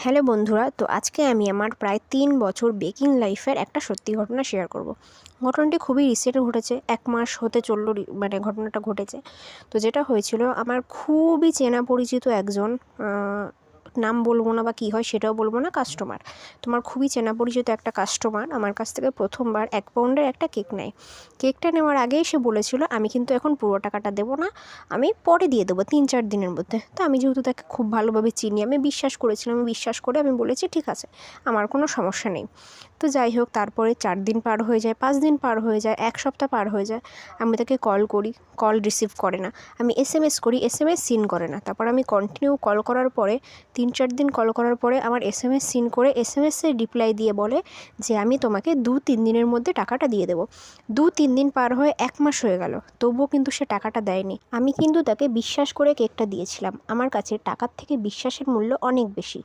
Hello বন্ধুরা, তো আজকে আমি আমার প্রায় ৩ বছর বেকিং লাইফের একটা সত্যি ঘটনা শেয়ার করব। ঘটনাটি খুবই রিসেন্ট ঘটেছে, ১ মাস হতে চলল ঘটনাটা ঘটেছে। তো যেটা হয়েছিল, আমার খুবই চেনা পরিচিত একজন, নাম বলবো না বা কী হয় সেটাও বলবো না, কাস্টমার। তোমার খুবই চেনা পরিচিত একটা কাস্টমার আমার কাছ থেকে প্রথমবার ১ পাউন্ডের একটা কেক নেয়। কেকটা নেওয়ার আগেই সে বলেছিল, আমি কিন্তু এখন পুরো টাকাটা দেবো না, আমি পরে দিয়ে দেবো ৩-৪ দিনের মধ্যে। তো আমি যেহেতু তাকে খুব ভালোভাবে চিনি, আমি বিশ্বাস করেছিলাম, বিশ্বাস করে আমি বলেছি ঠিক আছে, আমার কোনো সমস্যা নেই। তো যাই হোক, তারপরে ৪ দিন পার হয়ে যায়, ৫ দিন পার হয়ে যায়, ১ সপ্তাহ পার হয়ে যায়। আমি তাকে কল করি, কল রিসিভ করে না। আমি SMS করি, SMS সিন করে না। তারপর আমি কন্টিনিউ কল করার পরে ৩-৪ দিন কল করার পরে আমার SMS সিন করে SMS-এর রিপ্লাই দিয়ে বলে যে আমি তোমাকে ২-৩ দিনের মধ্যে টাকাটা দিয়ে দেবো। ২-৩ দিন পার হয়ে ১ মাস হয়ে গেল, তবুও কিন্তু সে টাকাটা দেয়নি। আমি কিন্তু তাকে বিশ্বাস করে কেকটা দিয়েছিলাম। আমার কাছে টাকার থেকে বিশ্বাসের মূল্য অনেক বেশি।